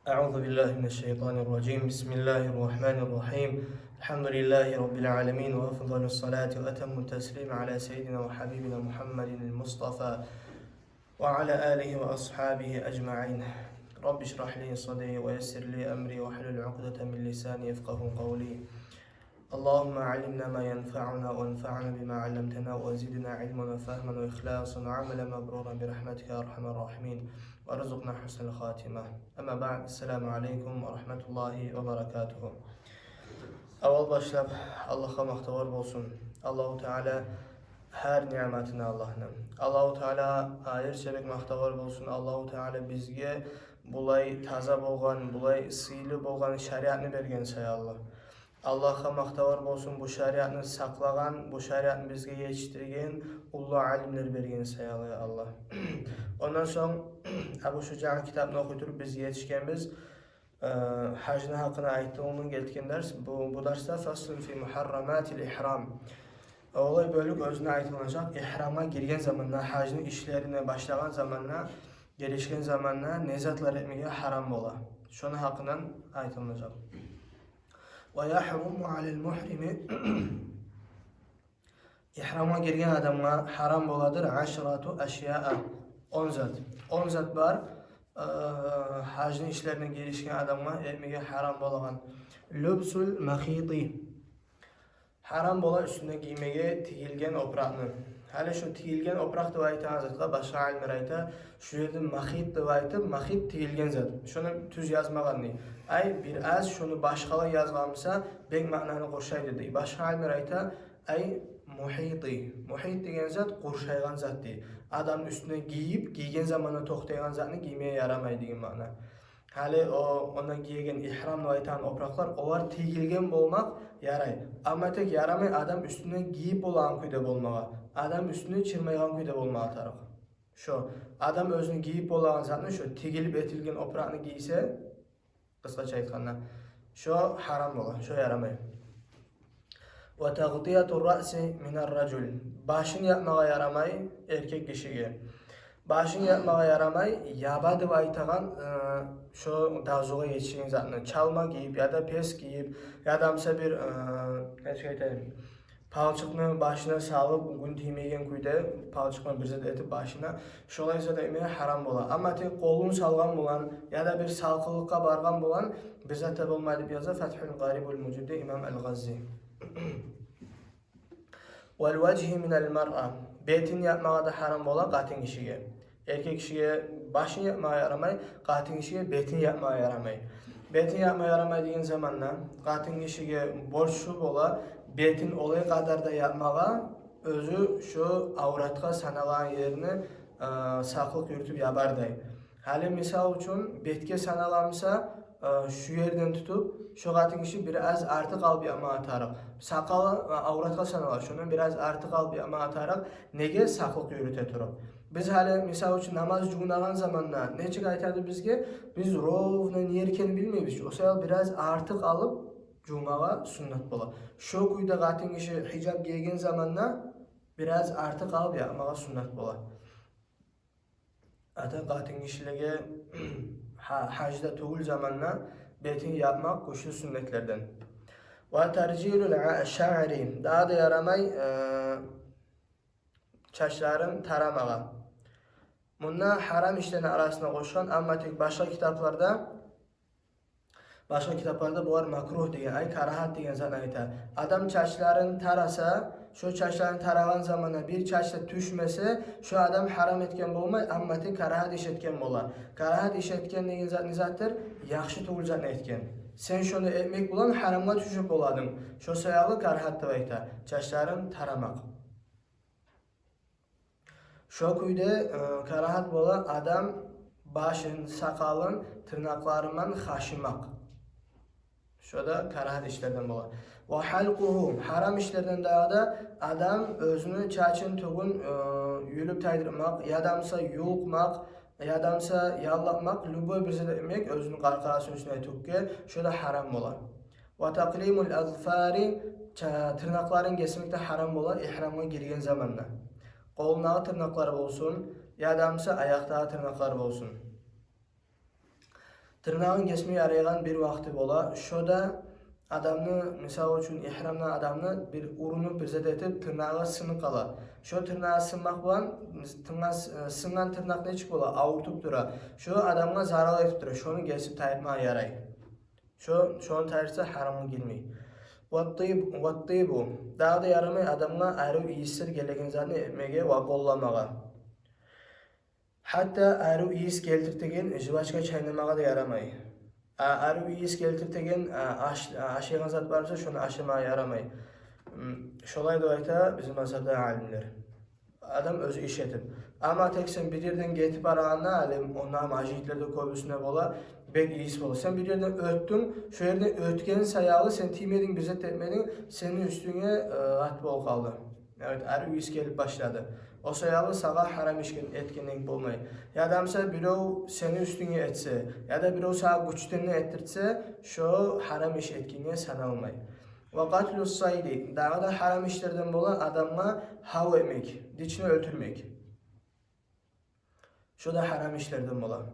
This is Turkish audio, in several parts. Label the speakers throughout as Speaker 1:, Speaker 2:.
Speaker 1: أعوذ بالله من الشيطان الرجيم بسم الله الرحمن الرحيم الحمد لله رب العالمين وأفضل الصلاة وأتم التسليم على سيدنا وحبيبنا محمد المصطفى وعلى آله وأصحابه أجمعين رب اشرح لي صدري ويسر لي أمري واحلل عقدة من لساني يفقه قولي اللهم علمنا ما ينفعنا وانفعنا بما علمتنا وزدنا علما وفهما وإخلاصا وعملا مبرورا برحمتك يا أرحم الراحمين وارزقنا حسن الخاتمة. أما بعد السلام عليكم ورحمة الله وبركاته. Avval başlap Allah'a mahtavar olsun. Allahu Teala her nimetini Allah'ın. Allahu Teala ayır çebek mahtavar olsun. Allahu Teala bizge bulay taza bolgan, bulay sıylı bolgan şeriatını bergen say Allah. Allah'a mahtavar olsun, bu şeriatını saklagan, bu şeriatını bizge yetiştirgen ullu alimler bergen say Allah. Ondan sonra Ebu Şuca'nın kitabını okutup biz yetişkenmiz. Hacın hakkına aitti onun geldiğin ders. Bu derste faslun fi muharramatil ihram. Olay bölük özüne aitlanacak. İhrama girgen zamanla, hacın işlerine başlayan zamanla, gelişken zamanla nezatlar etmeye haram ola. Şunun hakkından aitlanacak. Ve yahrumu alel muhrimi İhrama girgen adamla haram oladır. Aşratu eşya'a. 10 zat. 10 zat var. Hacın işlerine girişken adamla etmeye haram olan. Lübsul mahiti. Haram bola üstüne giymeye tigilgen oprakını. Hele şu tigilgen oprak da ayta hazırda başka alimler ayta şu yerden mahit da ayta mahit tigilgen zat. Şunu tüz yazmagan değil. Ay biraz şunu başkalar yazgamsa bek mananı koşay dedi. Başka alimler ayta ay muhiti. Muhit degen zat kurşaygan zat değil. Adam üstüne giygen zamanı toxtayan zatını giymeye yaramaydı degen mana. Hali ona giygen ihram aytan opraklar olar tigilgen bolmak yaray. Ama tek yaramay adam üstüne giyip olan kuyda bolmağa. Adam üstüne çirmaygan kuyda bolmağa tarık. Şu adam özünü giyip olan zatını şu tigilip etilgen oprakını giyse kısaca aytkandan şu haram bola, şu yaramay. Ve tağtiyatur ra'si minar racul. Başını yapmağa yaramay erkek kişiye. Başını yapmağa yaramay yabadı aytagan şu dazuğa yetişen zatını çalma giyip ya da pes giyip ya da mesela bir palçıkını başına salıp gün tiymegen kuyda palçıkını bir zat etip başına şolay zat etmeye haram bola. Ama tek kolunu salgan bolan ya da bir salkılıkka bargan bolan bir zat da bolmaydı yazar Fethül Garibul Mucib'de İmam El-Gazzi. Vel vecihi minel mar'a. Betin yapmağa da haram bola qatin kişiye. Erkek kişiye başını yapmaya yaramay, qatin kişiye betin yapmaya yaramay. Betin yapmaya yaramay degen zamanla qatin kişiye borçlu bola betin olay kadar da yapmağa özü şu avratga sanalan yerini saklık yürütüp yabarday. Hali misal üçün betke sanalansa şu yerden tutup şu qatin kişi biraz artık al bir ama atarak sakal avratga sanalar şunu biraz artık al bir ama atarak nege saklık yürüte turup biz hali misal üçün namaz cüğünagan zamanla neçik aytadı bizge biz rovna niyerken bilmeyiz o sayal biraz artık alıp cüğmağa sünnet bola şu kuyda qatin kişi hicab giygen zamanla biraz artık al bir ama sünnet bola ata qatin kişilege hacda tuğul zamanla betin yapmak kuşlu sünnetlerden. Ve tercihül şa'ri daha da yaramay çaşların taramağa. Bunlar haram işlerinin arasına koşan ama tek başka kitaplarda bu var makruh diye ay karahat diye zat ayta. Adam çaşların tarasa şu çaşların taragan zamana bir çaşla düşmese şu adam haram etken bolmay amma tek karahat iş etken bola. Karahat iş etken degen zat nizattır yaxşı tuğul zat etken. Sen şunu etmek bulan haramga düşüp boladın. Şu sayalı karahat da ayta. Çaşların taramak. Şu kuyda karahat bola adam başın, sakalın, tırnaklarından haşimak. Şurada karahat işlerden bola. Ve halquhu haram işlerden da adam özünü çaçın tuğun yülüp taydırmak, yadamsa yulqmak, yadamsa yallaqmak, lübü bir zat etmek özünün qarqarasının üstüne tükke şurada haram bola. Ve taqlimul azfari tırnakların kesmekte haram bola ihramga girgen zamanla. Qolundağı tırnakları olsun, yadamsa ayaqtağı tırnakları olsun. Tırnağın kesmeye arayan bir vakti bola. Şoda adamını, misal üçün ihramdan adamını bir urunup bir zet etip tırnağı sınıp kala. Şu tırnağı sınmak bulan, sıngan tırnak ne çık bola, avurtup dura. Şu adamına zarar etip dura. Şunu kesip tayırmaya yaray. Şunu tayırsa haramı girmeyi. Vattibu. Daha da yaramay adamına ayrı iyisir gelegen zaten etmege ve bollamaga. Hatta ayrı iyis keltirtegen jıvaçka çaynamaga da yaramay. Ayrı iyis keltirtegen aşıgan zat varsa şunu aşımaya yaramay. Şolay da ayta bizim mazhabda alimler. Adam özü iş etip. Ama tek sen bir yerden getip arağına alim, onlar majitlerde koybusuna bola, bek iyisi bola. Sen bir yerden öttün, şu yerden ötkenin sayalı, sen timedin, bize tepmedin, senin üstüne at bol kaldı. Evet, arı iyisi gelip başladı. O sayalı sağa haram etkinlik bulmayı. Ya adamsa birov senin üstüne etse, ya da birov sağa güçlerini ettirse, şu haram iş etkinliğe sanılmayı. Ve katlus saydi, daha da haram işlerden bolan adamma hav etmek, diçini öldürmek. Şu da haram işlerden bolan.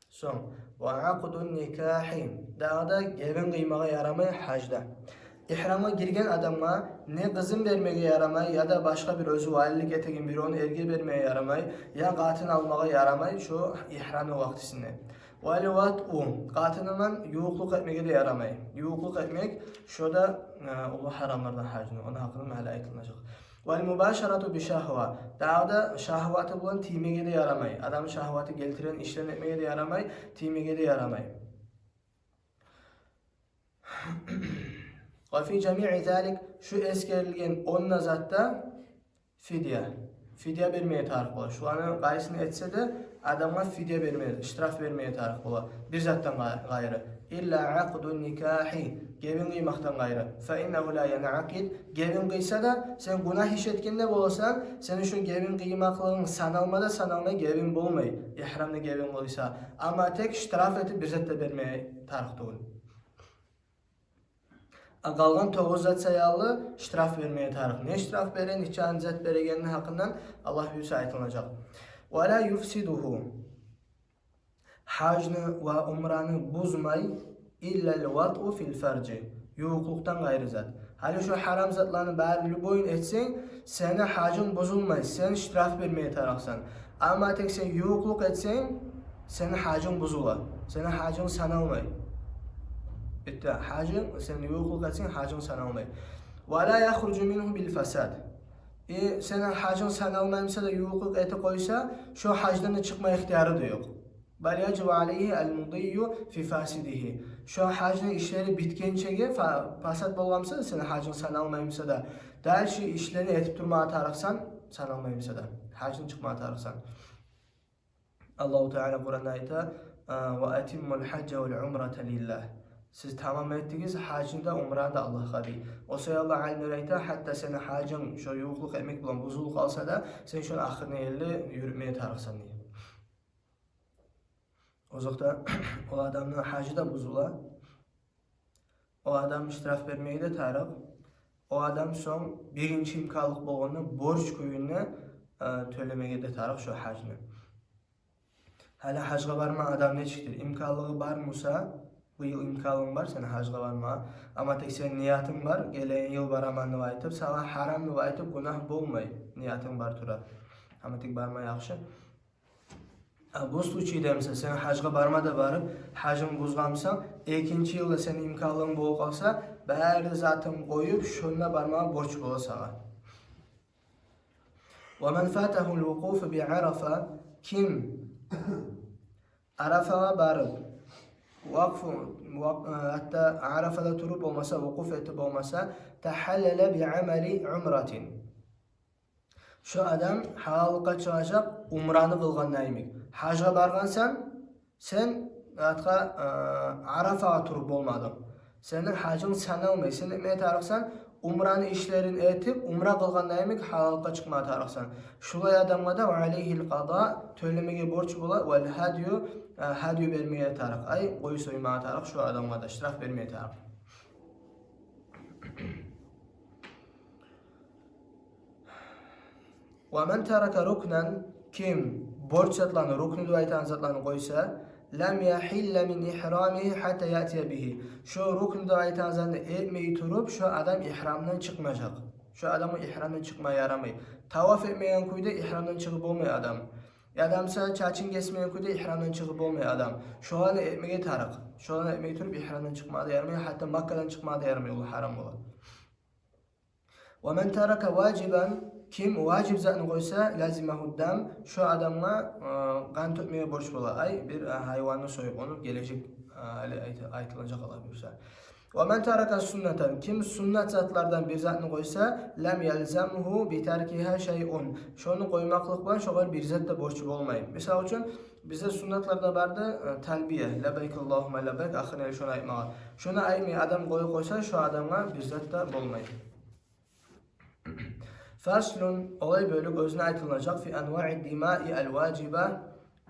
Speaker 1: Son. Ve akdun nikahi, daha da gevin kıymağa yaramay hacda. İhrama girgen adamma ne kızın vermeye yaramay ya da başka bir özü valilik etegen bir onu erge vermeye yaramay ya katın almaya yaramay şu ihramı vaktisinde. Valivat katınıman yuvukluk etmeye de yaramay. Yuvukluk etmek şu da Allah haramlardan hacını, onun hakkında mahala aytılacak. Vel mübaşaratu bi şahva. Daha da şahvatı bulan timege de yaramay. Adam şahvatı geltiren işlerini etmeye de yaramay, timege de yaramay. Ve fi cemi'i zalik şu eskerilgen onna zatta fidye vermeye tarif ola. Şu anın gaysını etse de adama fidye vermeye, iştiraf vermeye tarif ola. Bir zattan gayrı. İlla aqdun nikahi. Gevin kıymaktan gayrı. Fe innehu la yenaqid. Gevin kıysa da sen günah iş etkinde bolsan, senin şu gevin kıymaklığın sanalmaya gevin bulmay. İhramda gevin oluysa. Ama tek iştiraf etip bir zatta vermeye tarif ola. Qalğan 9 zat sayalı iştiraf vermeye tarif. Ne iştiraf veren, hiç zat beregeninin hakkından Allah büyüsü aytılacak. Ve la yufsiduhu. Hacını ve umranı bozmay illel vat'u fil ferci. Yuvukluktan gayrı zat. Hali şu haram zatlarını bari boyun etsen, seni hacın bozulmay, sen iştiraf vermeye tarafsan. Ama tek sen yuvukluk etsen, senin hacın bozula. Senin hacın sanılmay. Bitti. Hacın, sen yuvukluk etsen hacın sanılmay. Ve la yahrucu minhu bil fasad. Senin hacın sanılmayımsa da yuvukluk eti koysa, şu hacdan çıkma ihtiyarı da yok. Bel yacibu aleyhi el mudiyyu fi fasidihi. Şu hacın işleri bitkençege fasad bolgamsa, senin hacın sanılmayımsa da, der şu işlerini etip durma atarıksan, sanılmayımsa da, hacın çıkma atarıksan. Allahu Teala Kur'an'da ayta, ve etimmul hacca vel umrata lillah. Siz tamam ettiniz, hacında umranda Allah'a değil. O sayı Allah alimler ayta, hatta senin hacın şu yuvukluk emek bulan bozuluk alsa da, sen şunu ahirine yerle yürümeye tarıksan diye. O zaman o adamın hacı da bozula, o adam iştiraf vermeyi de tarık, o adam son birinci imkanlık bolğanda borç koyununa tölemeye de tarık şu hacını. Hala hacga barma adam ne çıktır? İmkanlığı var Musa, bu yıl imkanlığın var, sen hacga barma. Ama tek sen niyatın var, gelen yıl baramanını aytıp, sana haramını aytıp günah bulmay. Niyatın var tura. Ama tek barma yaxşı. Bu suçuyda mesela sen hacga barmada barıp, hacın buzgamsan, ikinci yılda senin imkanlığın bol kalsa, bari zaten koyup, şununla barmağa borç bola sağa. وَمَنْ فَاتَهُ الْوُقُوفُ بِعَرَفَ Kim Arafa'ya barıp, hatta Arafa'da turup olmasa, vukuf etip olmasa, tehallele bi'ameli umratin. Şu adam halallıkka çıkacak, umranı kılgan neymek. Hacga bargansan, sen Arafa'ya turup olmadın. Senin hacın sanılmay. Sen etmeye tarıksan, umranı işlerin etip, umra kılgan neymek, halallıkka çıkmaya tarıksan. Şulay adamga da aleyhil qada, tölemege borç bola, vel hadyu vermeye tarık. Ay, koyu soymaya tarık, şu adamga da iştiraf vermeye tarık. وَمَنْ تَرَكَ رُكْنًا Kim borç zatlarını, ruknu dua eten zatlarını koysa lem yahille min ihramihi hatta yatiye bihi. Şu ruknu dua eten zatlarını etmeyi turup şu adam ihramdan çıkmayacak. Şu adamı ihramdan çıkmaya yaramayı. Tavaf etmeyen kuyda ihramdan çıkıp olmuyor adam. Adamsa çaçın kesmeyen kuyda ihramdan çıkıp olmuyor adam. Şu an etmeye tarak. Şu an etmeyi turup ihramdan çıkmaya da yaramıyor. Hatta Makka'dan çıkmaya da yaramıyor. O haram olan. وَمَنْ تَرَكَ وَاجِبًا Kim vacip zatını koysa lazimahuddan şu adamla kan tutmaya borç bolar. Ay bir hayvanı soyup onu gelecek aytılacak olabilirse. وَمَنْ تَرَكَ sünneten Kim sünnet zatlardan bir zatını koysa lem yelzemhu biterkiha şey'un. Şunu koymaklık var şoğal bir zat da borç olmayın. Mesela için bize sünnetlarda vardı talbiye. Lebeyk Allahümme lebeyk ahirine şunu aytmağa. Şunu aytmaya adam koysa şu adamla bir zat da olmayın. Faslun olay bölük özüne aytılacak fi enva'i dimai el vacibe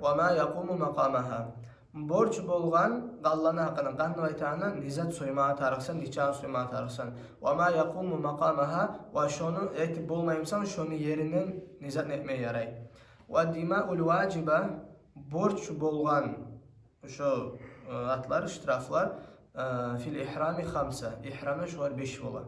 Speaker 1: ve ma yakumu makamaha. Borç bolgan gallana hakkında kan vaytana nizat soymağa tarıksan, niçan soymağa tarıksan. Ve ma yakumu makamaha ve şunu etip bolmayımsan şunu yerinin nizat etmeye yaray. Ve dima'ul vacibe borç bolgan şu atlar, iştiraflar fil ihrami khamsa. İhrama şu var 5 olan.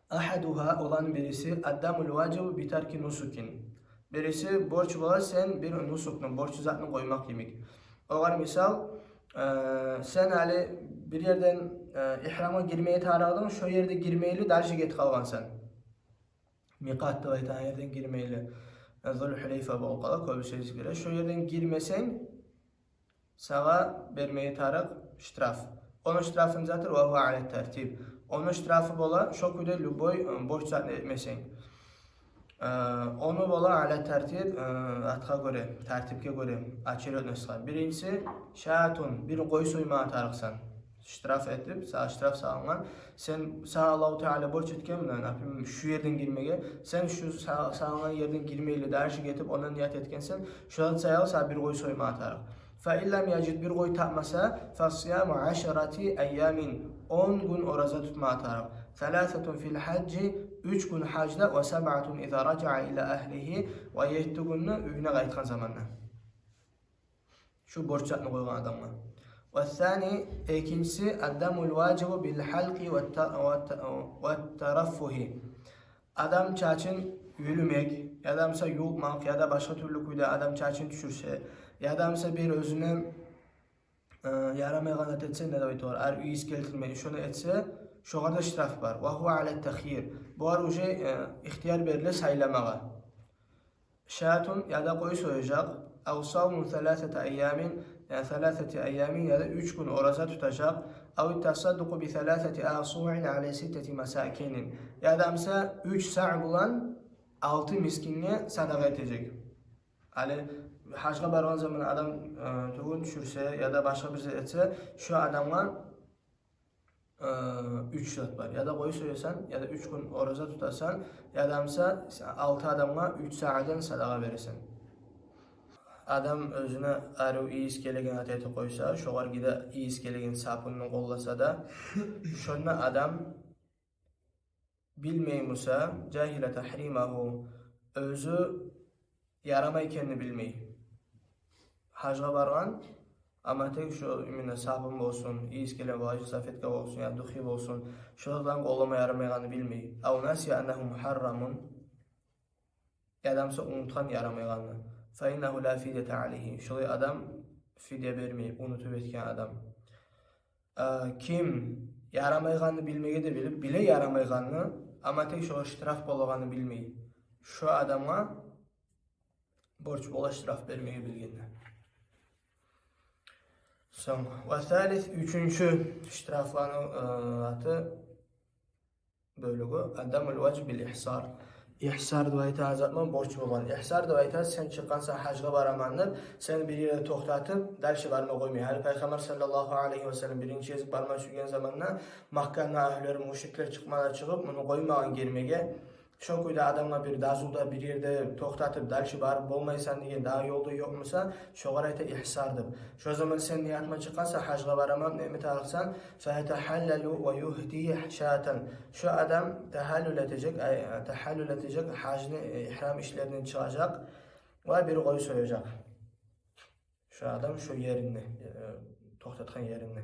Speaker 1: Ahaduha olan birisi addamul vacibu bitarki nusukin. Birisi borç bolar sen bir nusuknu, borç zatını koymak demek. Oğar misal sen hali bir yerden ihrama girmeye tarağdın, şu yerde girmeyeli darşı get kalgansan. Miqatta ve tan yerden girmeyeli. Zulhuleyfe bu okala koy bir şey göre. Şu yerden girmesen sana vermeye taraq ştraf. Onun ştrafını zatır ve huve alet tertib. Onun ştrafı bola şu kuyda lüboy borç zatını etmesen. Onu bola alet tertib atqa göre, tertibke göre açır ötnesi. Birincisi şaatun, bir koy soymağa tarıqsan. Ştraf etip, sağ ştraf sağlanan. Sen sağ Allah-u Teala borç etken şu yerden girmeye, sen şu sağlanan yerden girmeyle dersi getip ona niyet etkensen, şu an sayal sağ bir koy soymağa tarıq. فَاِلَّمْ يَجِدْ bir koy tapmasa فَصِيَامُ عَشَرَةِ اَيَّامٍ 10 gün oraza tutmağa tarıq. ثَلَاثَةٌ fil hacci 3 gün hacda ve 7'atun اِذَا رَجَعَ ila ahlihi ve 7 gününü üyüne qayıtqan zamanla. Şu borç zatını koygan adamla. Ve ikincisi addamul vacibu bil halqi ve teraffuhi. Adam çaçın yürümek, ya da yulmak ya da başka türlü kuyda adam çaçın düşürse, ya da bir özüne yaramayan etse ne demek var? Eğer üyis geltirmeyi şunu etse, şu kadar ştraf var. Ve huve alet tehir. Bu ar uje ihtiyar berle saylamağa. Şatun ya da koyu soyacak. Ev savmun 3 ayyamin yani 3 ayyamin ya da 3 gün oraza tutacak. Ev tasadduku bi 3 asu'in ala 6 mesakinin. Ya da mesela 3 sa' bulan 6 miskinliğe sadaka edecek. Yani hacga bargan zaman adam tuğun düşürse ya da başka bir şey etse şu adamla 3 şart var. Ya da koyu soyarsan ya da 3 gün oraza tutarsan ya da mesela 6 adamla 3 sa'dan sadaka verirsen. Adam özüne arı iyi iskelegen ateti koysa, şoğar gide iyi iskelegen sapını kollasa da, şonna adam bilmeymusa, cahile tahrimahu, özü yaramay kendini bilmeyi. Hacga bargan, ama tek şu ümine sapın olsun, iyi iskelen vacı safetka olsun, ya duhi olsun, şoğdan kollama yaramayganı bilmeyi. Av nasiya ennehu muharramun, adamsa unutkan yaramayganı. فَاِنَّهُ لَا فِيدَةَ عَلَيْهِ. Şöyle adam fidye vermeyip unutup etken adam. Kim yaramayganını bilmeye de bilip, bile yaramayganını ama tek şu ştraf bolağanı bilmeyi. Şu adama borç bola ştraf vermeye bilgenler. Son. Ve thalith, üçüncü ştraflarının atı bölüğü. Addamul vacib bil ihsar. İhsar duvayta azatman borç bolan. İhsar duvayta sen çıkansa hacga baramanlıp, sen bir yere toxtatıp, dersi barma koymuyor. Her Peygamber sallallahu aleyhi ve sellem birinci yazıp barma sürgen zamanla Mahkanna ahleri, müşrikler çıkmalar çıkıp, bunu koymağın girmege. Şu kuyda adamga bir dazulda bir yerde toxtatıp dalşı barıp bolmaysan degen daha yolda yokmusa şoğar ayta ihsardıp. Şu zaman sen niyatma çıkansa hajga baramam nemet alırsan fetehallalu ve yuhdi şatan. Şu adam tahallül edecek hacını ihram işlerinden çıkacak ve bir koyu soyacak. Şu adam şu yerini toxtatkan yerini.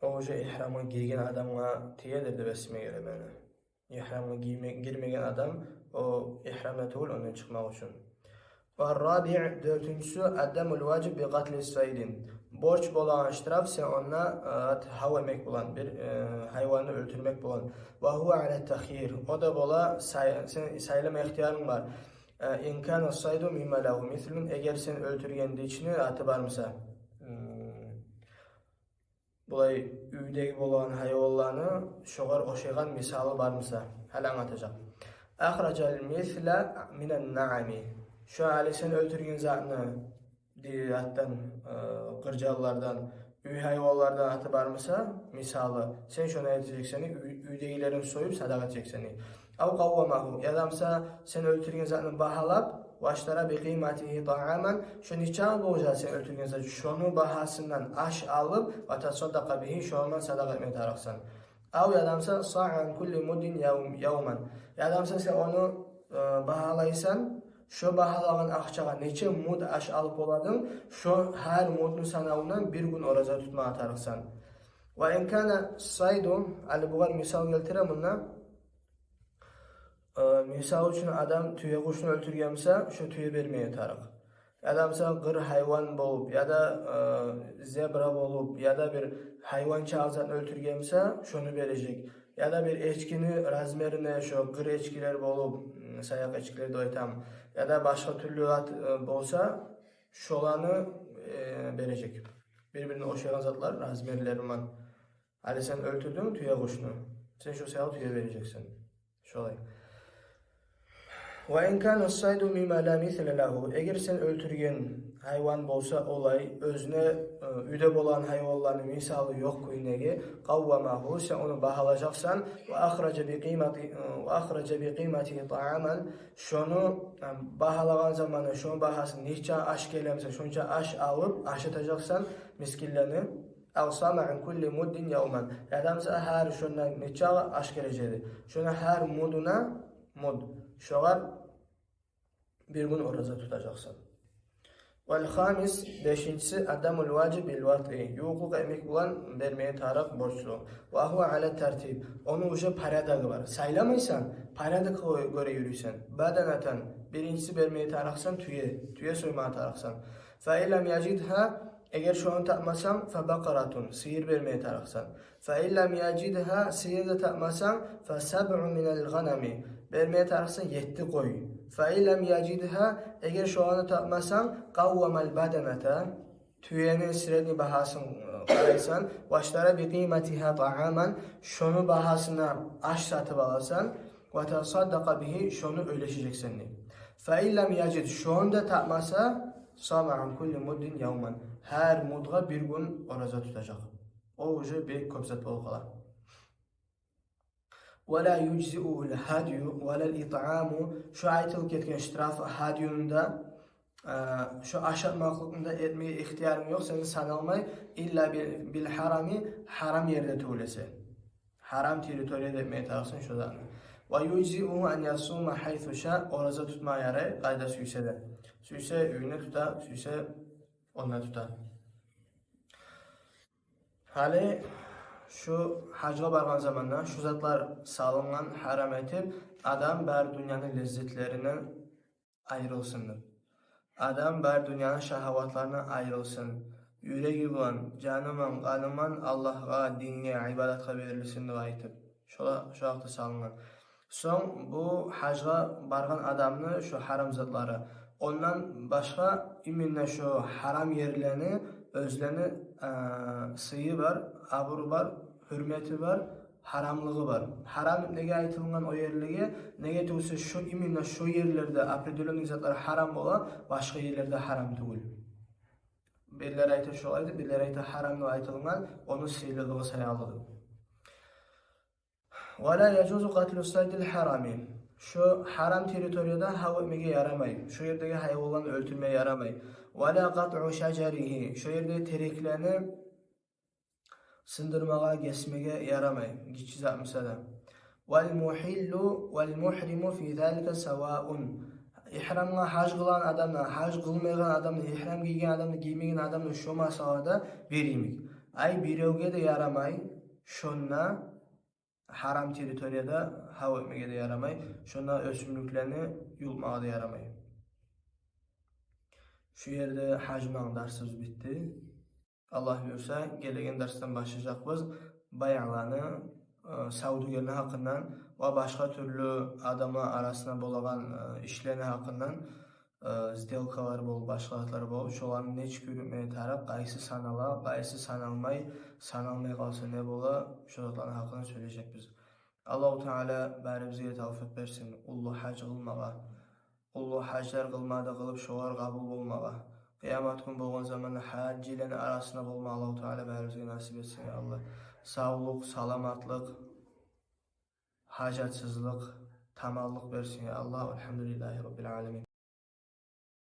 Speaker 1: Oja ihramga girgen adamga tiyedir de besime göre beni. İhramga girmegen adam o ihramda tuğul ondan çıkmak için. Ve rabi' dörtüncüsü addamul vacib bi qatli saydin. Borç bolan iştiraf sen ona hava emek bulan bir hayvanı öldürmek bulan. Ve huve ala takhir. O da bola sen saylama ihtiyarın var. İn kana saydu mimma lahu mislun. Eğer sen öldürgendi içine atı barmısa. Bulay üydegi bolan hayvanlarını şoğar oşegan misali barmısa hal anlatacak. Akhracal misla minen na'ami. Şu hali sen öldürgen zatını diyattan, kırcalılardan, üy hayvanlardan atı barmısa misali. Sen şuna edeceksen, üydegilerini soyup sadaka edeceksen. Av kavvamahu. Yadamsa sen öldürgen zatını bahalap, vaştara bi kıymatihi ta'aman. Şu niçan boğacağı sen öldürgen zatı. Şunu bahasından aş alıp, ve tasaddaka bihi şundan sadaka etmeye taraksan. Av yadamsa sa'an kulli muddin yavman. Yadamsa sen onu bahalaysan, şu bahalağın akçağa neçe mud aş alıp oladın, şu her mudun sanavından bir gün oraza tutmaya taraksan. Ve enkana saydu, ali buğar misal geltire bununla, misal için adam tüye kuşunu öldürgemse, şu tüye vermeye tarak. Adamsa gır hayvan bolup, ya da zebra bolup, ya da bir hayvan çağızan öldürgemse, şunu verecek. Ya da bir eçkini razmerine şu gır eçkiler bolup, sayak eçkileri doytam. Ya da başka türlü bolsa şolanı verecek. Birbirine oşayan zatlar razmerlerim var. Ali sen öldürdün tüye kuşunu. Sen şu sayı tüye vereceksin. Şolay. Ve en kana saydu mimma la misle lahu. Eğer sen öldürgen hayvan bolsa olay özüne üde bolan hayvanların misali yok kuyunegi kavvamahu sen onu bahalacaksan ve ahraca bi kıymati ta'aman şunu bahalagan zamanı şunun bahasını niçe aş gelemse şunca aş alıp aşıtacaksan miskillerini avsama an kulli muddin yawman. Adamsa her şundan niçe aş geleceği. Şuna her muduna mud. Şoğar bir gün oraza tutacaksın. Vel hamis beşincisi adamul vacib bil vat'i. Hukuk emek bulan vermeye tarak borçlu. Ve huve ala tertib. Onun uca paradağı var. Saylamaysan parada göre yürüysen. Badanatan birincisi vermeye taraksan tüye soymaya taraksan. Fe illem yacidha eğer şu an tapmasam fe bakaratun sihir vermeye taraksan. Fe illem yacidha sihir de tapmasam fe sab'u minel ganami vermeye taraksan 7 koy. فَاِلَّمْ يَجِدْهَا eğer şu anı tapmasan قَوَّمَ الْبَدَنَةَ tüyenin sireni bahasını araysan başlara bir kıymetiha ta'aman şunu bahasına aş satıp alasan ve tasaddaka bihi şunu öleşeceksin. فَاِلَّمْ يَجِدْ şu anda tapmasa صَامَ عَنْ كُلِّ مُدِّنْ يَوْمًا her mudga bir gün oraza tutacak. O ucu bir köpzet bol kalar. ولا يجزئه الهدي ولا الإطعام şu ayetül ketken iştirafı hadiyunda şu aşatmaklıkında etmeye ihtiyarım yok senin sanılmay illa bil harami haram yerde tuğlese haram teritoriyada etmeye tarafsın şu da ve yuczi'uhu en yasuma haythu şa oraza tutma yarı kayda süyse üyüne tuta süyse onunla tuta hali şu hacga bargan zamandan şu zatlar salıngan haram etip adam bar dünyanın lezzetlerinden ayrılsındır. Adam bar dünyanın şahavatlarından ayrılsın. Yüreği bulan, canıman, kanıman Allah'a, dinine, ibadatka verilsindir ayetip. Şu haqda salıngan. Son bu hacga bargan adamını şu haram zatları. Ondan başka iminle şu haram yerlerini özlerini sıyı var, aburu var, hürmeti var, haramlığı var. Haram nege aytılgan o yerlege, nege tuğsa şu iminle şu yerlerde apredülün zatlar haram ola, başka yerlerde haram değil. Birleri ayta şolaydı, birleri ayta haramlı aytılgan, onun sıyrılığı sayalıdır. وَلَا يَجُوزُ قَتْلُ الصَّيْدِ الْحَرَامِ. Şu haram teritoriyada hava etmeye yaramay. Şu yerdeki hayvanları öldürmeye yaramay. وَلَا قَطْعُ شَجَرِهِ. Şu yerdeki tereklerini sındırmaya, kesmeye yaramay. Geçiz mesela. وَالْمُحِلُّ وَالْمُحْرِمُ فِي ذَلِكَ سَوَاءٌ. İhramla hac kılan adamla, hac kılmayan adamla, ihram giygen adamla, giymeyen adamla şu masalada veriymek. Ay birevge de yaramay. Şunla haram teritoriyada hava etmeye de yaramay. Şunla ösümlüklerini yulmaya da yaramay. Şu yerde hacman dersimiz bitti. Allah buyursa gelegen dersten başlayacakız. Bayanlarını savdugarlar hakkından ve başka türlü adamlar arasında bolagan işlerine hakkından сделкалар bol, başkalar bol. Şolarını ne çıkürmeye taraf, qaysı sanala, qaysı sanalmay, sanalmay kalsa ne bola, şolarının hakkında söyleyecek biz. Allah-u Teala bäribizge tawfik bersin. Ullu hac kılmaga, ullu haclar kılmada kılıp şolar kabul bolmaga. Kıyamet gün bolgan zaman hac ile arasında bolma Allah-u Teala bäribizge nasip etsin ya Allah. Sağlık, salamatlık, hacatsızlık, tamallık versin ya Allah. Elhamdülillahi Rabbil Alemin.